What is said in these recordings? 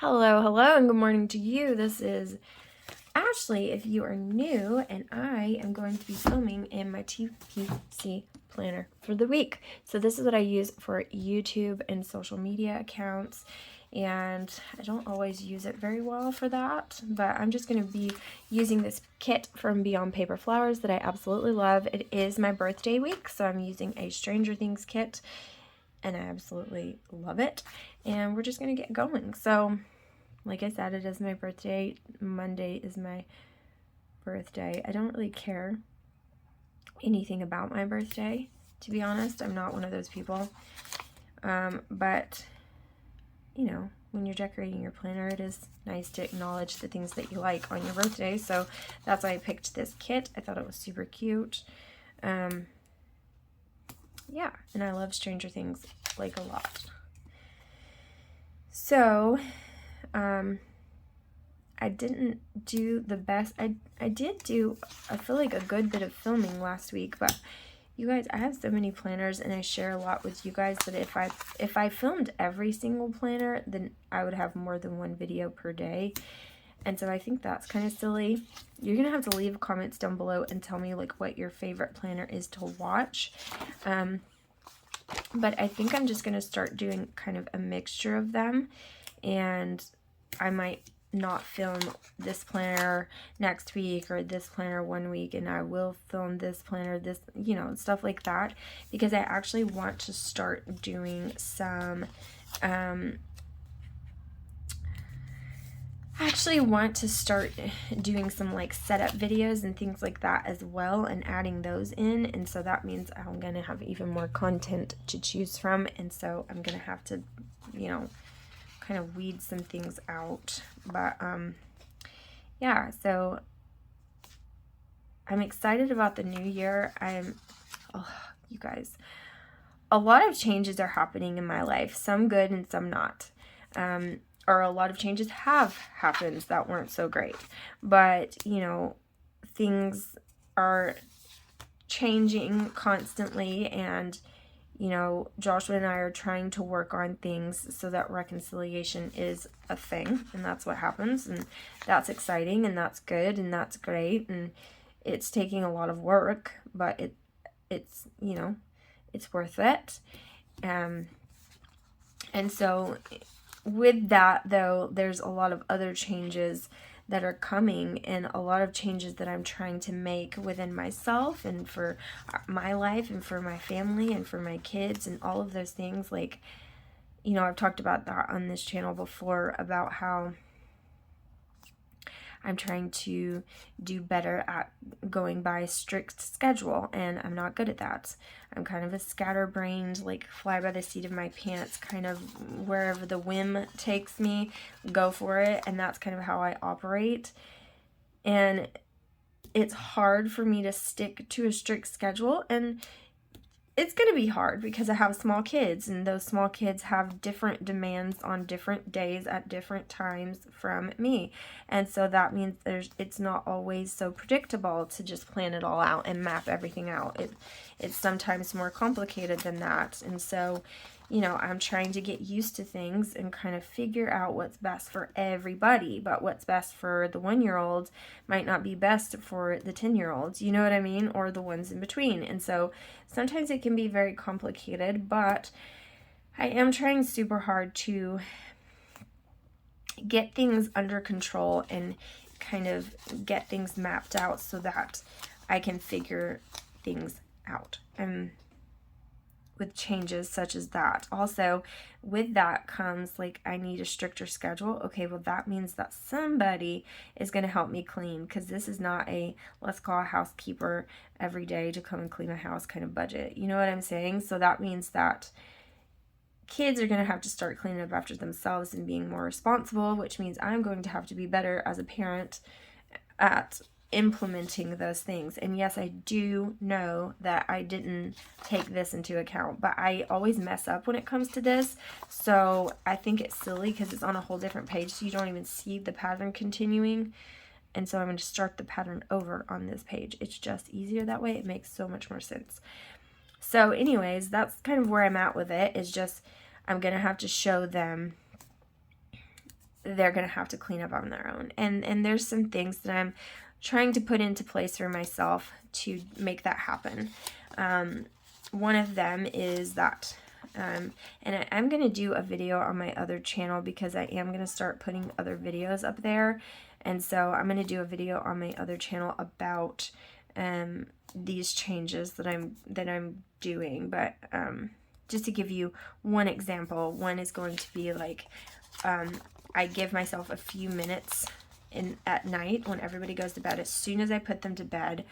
Hello, hello, and good morning to you. This is Ashley if you are new, and I am going to be filming in my TPC planner for the week. So this is what I use for YouTube and social media accounts, and I don't always use it very well for that, but I'm just going to be using this kit from Beyond Paper Flowers that I absolutely love. It is my birthday week, so I'm using a Stranger Things kit, and I absolutely love it. And we're just going to get going. So, like I said, it is my birthday. Monday is my birthday. I don't really care anything about my birthday, to be honest. I'm not one of those people. But, you know, when you're decorating your planner, it is nice to acknowledge the things that you like on your birthday. So that's why I picked this kit. I thought it was super cute. Yeah, and I love Stranger Things, like, a lot. So, I didn't do the best. I did do, I feel like, a good bit of filming last week, but you guys, I have so many planners and I share a lot with you guys that if I filmed every single planner, then I would have more than one video per day. And so I think that's kind of silly. You're going to have to leave comments down below and tell me, like, what your favorite planner is to watch. But I think I'm just going to start doing kind of a mixture of them, and I might not film this planner next week or this planner one week, and I will film this planner this, you know, stuff like that, because I actually want to start doing some like setup videos and things like that as well, and adding those in. And so that means I'm gonna have even more content to choose from, and so I'm gonna have to, you know, kind of weed some things out. But yeah, so I'm excited about the new year. You guys, a lot of changes are happening in my life, some good and some not. Or a lot of changes have happened that weren't so great. But, you know, things are changing constantly, and, you know, Joshua and I are trying to work on things so that reconciliation is a thing, and that's what happens, and that's exciting, and that's good, and that's great, and it's taking a lot of work, but it's, you know, it's worth it. And so with that, though, there's a lot of other changes that are coming, and a lot of changes that I'm trying to make within myself and for my life and for my family and for my kids and all of those things. Like, you know, I've talked about that on this channel before, about how I'm trying to do better at going by a strict schedule, and I'm not good at that. I'm kind of a scatterbrained, like, fly by the seat of my pants, kind of wherever the whim takes me, go for it, and that's kind of how I operate. And it's hard for me to stick to a strict schedule, and it's going to be hard because I have small kids, and those small kids have different demands on different days at different times from me. And so that means it's not always so predictable to just plan it all out and map everything out. It's sometimes more complicated than that. And so, you know, I'm trying to get used to things and kind of figure out what's best for everybody. But what's best for the 1-year-old might not be best for the 10-year-olds, you know what I mean? Or the ones in between. And so sometimes it can be very complicated, but I am trying super hard to get things under control and kind of get things mapped out so that I can figure things out. With changes such as that. Also, with that comes, like, I need a stricter schedule. Okay, well, that means that somebody is going to help me clean, because this is not a let's call a housekeeper every day to come and clean my house kind of budget. You know what I'm saying? So that means that kids are going to have to start cleaning up after themselves and being more responsible, which means I'm going to have to be better as a parent at implementing those things. And yes, I do know that I didn't take this into account, but I always mess up when it comes to this. So I think it's silly because it's on a whole different page, so you don't even see the pattern continuing. And so I'm going to start the pattern over on this page. It's just easier that way. It makes so much more sense. So anyways, that's kind of where I'm at with it, is just I'm going to have to show them they're going to have to clean up on their own. And there's some things that I'm trying to put into place for myself to make that happen. One of them is that, and I'm going to do a video on my other channel because I am going to start putting other videos up there. And so I'm going to do a video on my other channel about these changes that I'm doing. But just to give you one example, one is going to be like, I give myself a few minutes at night when everybody goes to bed. As soon as I put them to bed,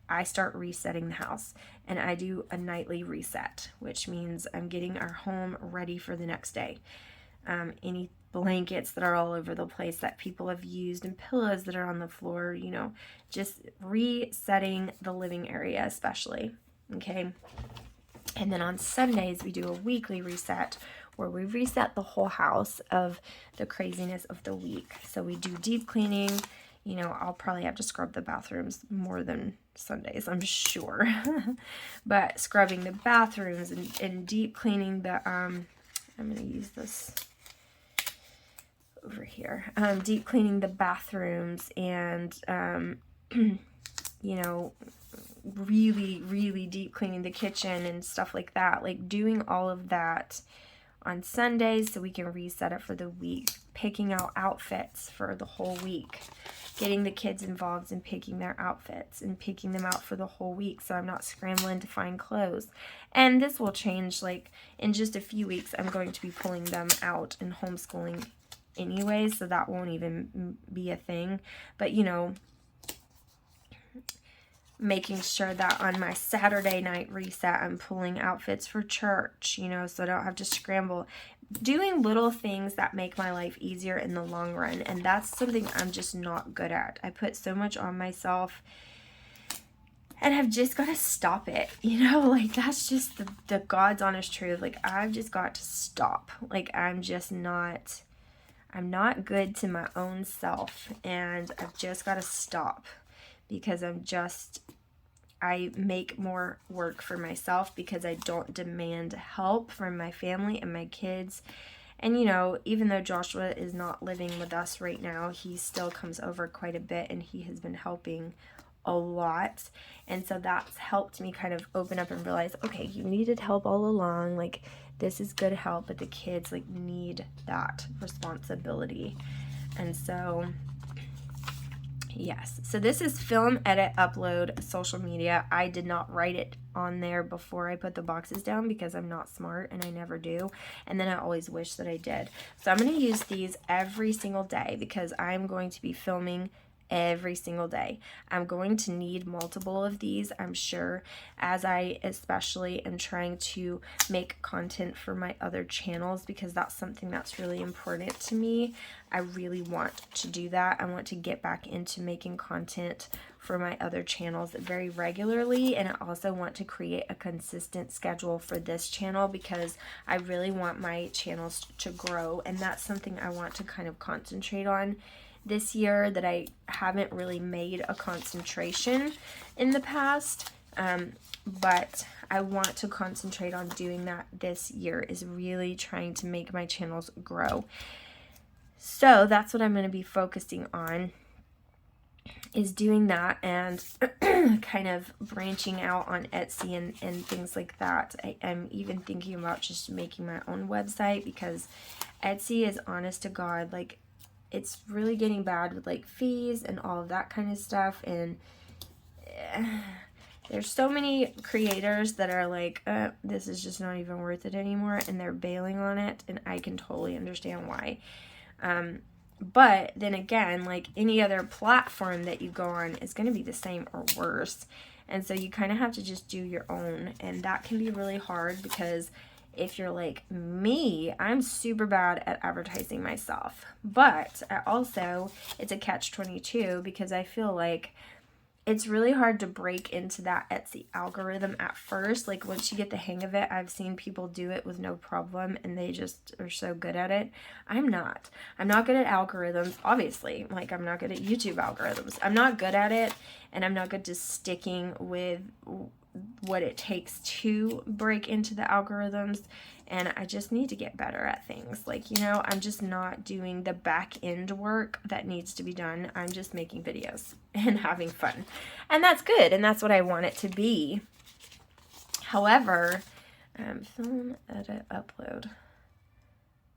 I start resetting the house, and I do a nightly reset, which means I'm getting our home ready for the next day. Any blankets that are all over the place that people have used and pillows that are on the floor, you know, just resetting the living area especially, okay? And then on Sundays, we do a weekly reset where we reset the whole house of the craziness of the week. So we do deep cleaning. You know, I'll probably have to scrub the bathrooms more than Sundays, I'm sure. But scrubbing the bathrooms and deep cleaning the, I'm going to use this over here. Deep cleaning the bathrooms and, you know, really deep cleaning the kitchen and stuff like that. Like doing all of that on Sundays so we can reset it for the week. Picking out outfits for the whole week. Getting the kids involved in picking their outfits and picking them out for the whole week so I'm not scrambling to find clothes. And this will change, like in just a few weeks I'm going to be pulling them out and homeschooling anyway, so that won't even be a thing. But you know, making sure that on my Saturday night reset I'm pulling outfits for church, you know, so I don't have to scramble. Doing little things that make my life easier in the long run, and that's something I'm just not good at. I put so much on myself and I've just got to stop it, you know, like that's just the God's honest truth. Like I've just got to stop. Like I'm not good to my own self, and I've just got to stop because I make more work for myself because I don't demand help from my family and my kids. And, you know, even though Joshua is not living with us right now, he still comes over quite a bit and he has been helping a lot. And so that's helped me kind of open up and realize, okay, you needed help all along. Like, this is good help, but the kids, like, need that responsibility. And so yes, so this is film, edit, upload, social media. I did not write it on there before I put the boxes down because I'm not smart and I never do. And then I always wish that I did. So I'm going to use these every single day because I'm going to be filming every single day. I'm going to need multiple of these, I'm sure, as I especially am trying to make content for my other channels because that's something that's really important to me. I really want to do that. I want to get back into making content for my other channels very regularly, and I also want to create a consistent schedule for this channel because I really want my channels to grow, and that's something I want to kind of concentrate on this year that I haven't really made a concentration in the past, but I want to concentrate on doing that this year, is really trying to make my channels grow. So that's what I'm going to be focusing on, is doing that and kind of branching out on Etsy and things like that. I'm even thinking about just making my own website because Etsy is, honest to God, like, it's really getting bad with like fees and all of that kind of stuff, and there's so many creators that are like, this is just not even worth it anymore, and they're bailing on it, and I can totally understand why. But then again, like any other platform that you go on is going to be the same or worse, and so you kind of have to just do your own, and that can be really hard because if you're like me, I'm super bad at advertising myself. But it's a catch-22 because I feel like it's really hard to break into that Etsy algorithm at first. Like once you get the hang of it, I've seen people do it with no problem and they just are so good at it. I'm not good at algorithms, obviously. Like I'm not good at YouTube algorithms. I'm not good at it, and I'm not good to sticking with what it takes to break into the algorithms. and I just need to get better at things. Like, you know, I'm just not doing the back end work that needs to be done. I'm just making videos and having fun. And that's good, and that's what I want it to be. However, film, edit, upload.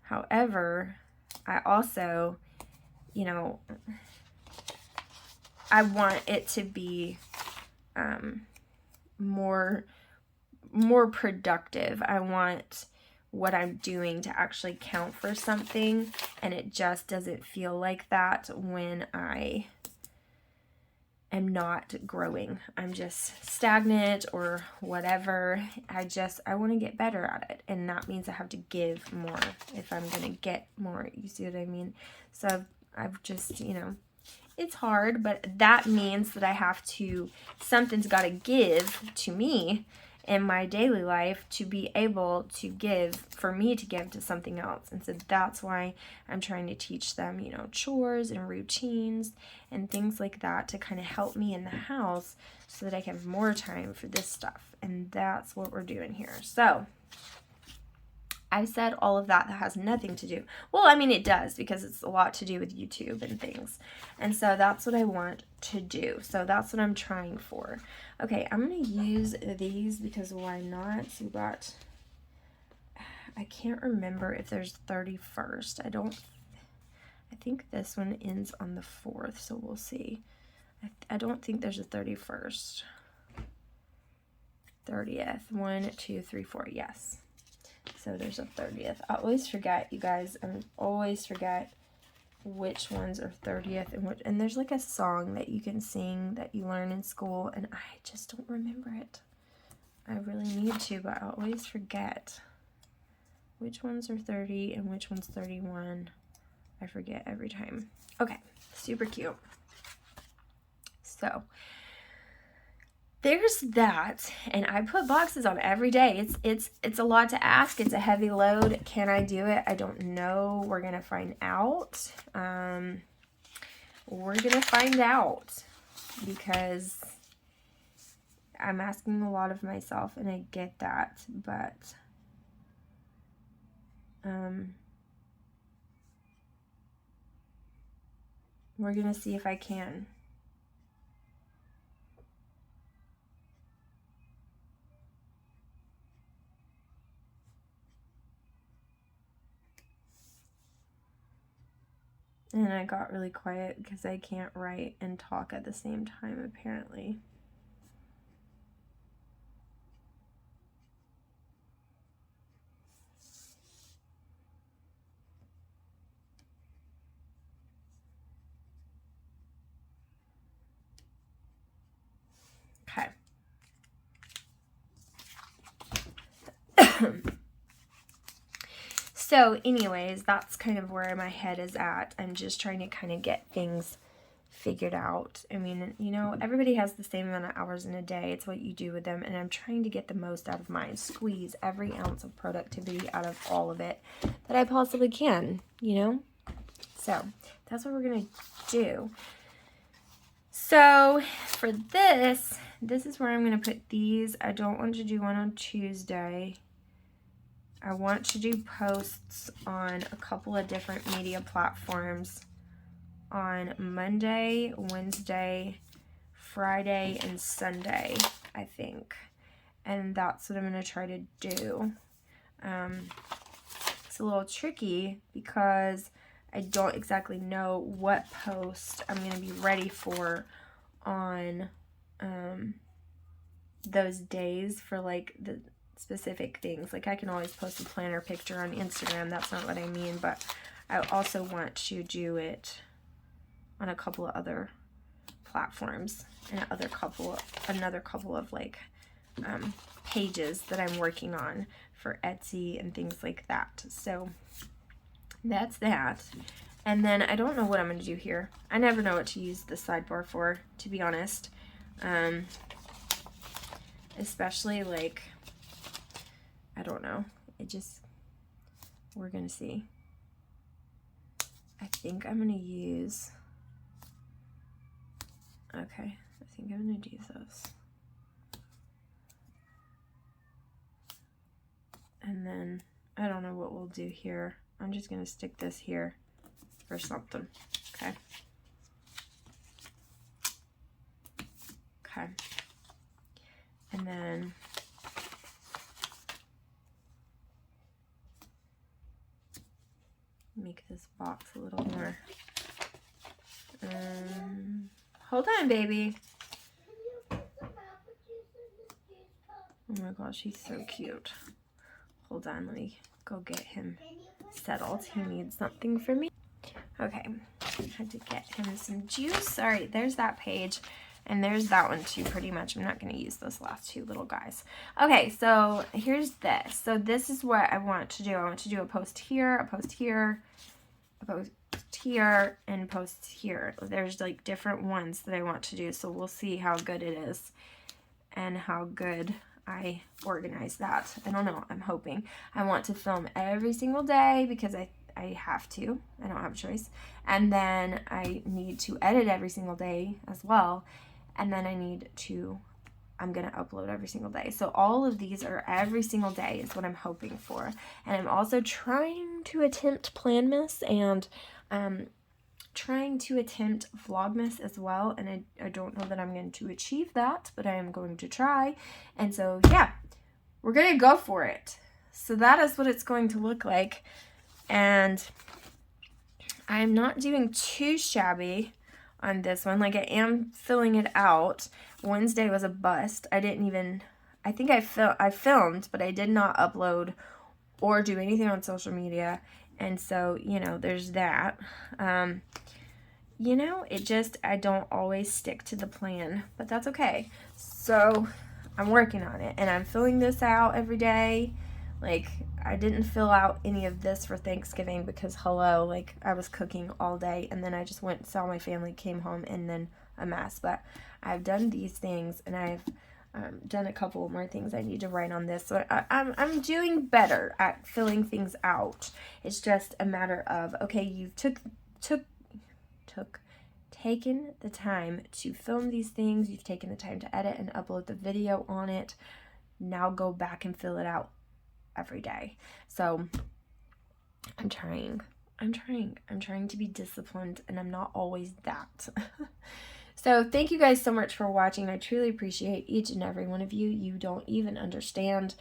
However, I also, you know, I want it to be more productive. I want what I'm doing to actually count for something, and it just doesn't feel like that when I am not growing. I'm just stagnant or whatever. I want to get better at it, and that means I have to give more if I'm going to get more. You see what I mean? So I've just, you know, it's hard, but that means that I have to, something's got to give to me in my daily life to be able to give, for me to give to something else. And so that's why I'm trying to teach them, you know, chores and routines and things like that to kind of help me in the house so that I can have more time for this stuff. And that's what we're doing here. So I said all of that has nothing to do. Well, I mean, it does, because it's a lot to do with YouTube and things. And so that's what I want to do. So that's what I'm trying for. Okay, I'm going to use these because why not? So we got, I can't remember if there's 31st. I think this one ends on the 4th, so we'll see. I don't think there's a 31st. 30th. 1, 2, 3, 4. Yes. So there's a 30th. I always forget, you guys. I always forget which ones are 30th and which. And there's like a song that you can sing that you learn in school, and I just don't remember it. I really need to, but I always forget which ones are 30 and which one's 31. I forget every time. Okay, super cute. So there's that, and I put boxes on every day. It's a lot to ask. It's a heavy load. Can I do it? I don't know. We're gonna find out. We're gonna find out, because I'm asking a lot of myself, and I get that, but we're gonna see if I can. And I got really quiet because I can't write and talk at the same time, apparently. Okay. So anyways, that's kind of where my head is at. I'm just trying to kind of get things figured out. I mean, you know, everybody has the same amount of hours in a day. It's what you do with them, and I'm trying to get the most out of mine. Squeeze every ounce of productivity out of all of it that I possibly can, you know? So that's what we're going to do. So for this is where I'm going to put these. I don't want to do one on Tuesday. I want to do posts on a couple of different media platforms on Monday, Wednesday, Friday, and Sunday, I think. And that's what I'm going to try to do. It's a little tricky because I don't exactly know what post I'm going to be ready for on those days for like the specific things. Like I can always post a planner picture on Instagram. That's not what I mean, but I also want to do it on a couple of other platforms and another couple of like pages that I'm working on for Etsy and things like that. So that's that. And then I don't know what I'm going to do here. I never know what to use the sidebar for, to be honest. Especially like, I don't know. We're going to see. I think I'm going to use, okay, I think I'm going to do those. And then I don't know what we'll do here. I'm just going to stick this here or something. Okay. Okay. And then make this box a little more. Hold on, baby. Oh my gosh, he's so cute. Hold on, let me go get him settled. He needs something from me. Okay, I had to get him some juice. All right, there's that page. And there's that one too, pretty much. I'm not going to use those last two little guys. Okay, so here's this. So this is what I want to do. I want to do a post here, a post here, a post here, and post here. There's like different ones that I want to do. So we'll see how good it is and how good I organize that. I don't know. I'm hoping. I want to film every single day because I have to. I don't have a choice. And then I need to edit every single day as well. And then I'm going to upload every single day. So all of these are every single day is what I'm hoping for. And I'm also trying to attempt Planmas and trying to attempt Vlogmas as well. And I don't know that I'm going to achieve that, but I am going to try. And so, yeah, we're going to go for it. So that is what it's going to look like. And I'm not doing too shabby on this one. Like, I am filling it out. Wednesday was a bust. I think I filmed, but I did not upload or do anything on social media. And so, you know, there's that. You know, I don't always stick to the plan, but that's okay. So I'm working on it, and I'm filling this out every day. Like, I didn't fill out any of this for Thanksgiving because, hello, like, I was cooking all day, and then I just went and saw my family, came home, and then a mess. But I've done these things, and I've done a couple more things I need to write on this. So I'm doing better at filling things out. It's just a matter of, okay, you've taken the time to film these things. You've taken the time to edit and upload the video on it. Now go back and fill it out every day. So I'm trying to be disciplined, and I'm not always that. So thank you guys so much for watching. I truly appreciate each and every one of you. You don't even understand.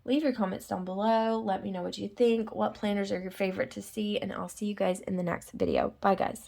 Leave your comments down below. Let me know what you think. What planners are your favorite to see, and I'll see you guys in the next video. Bye, guys.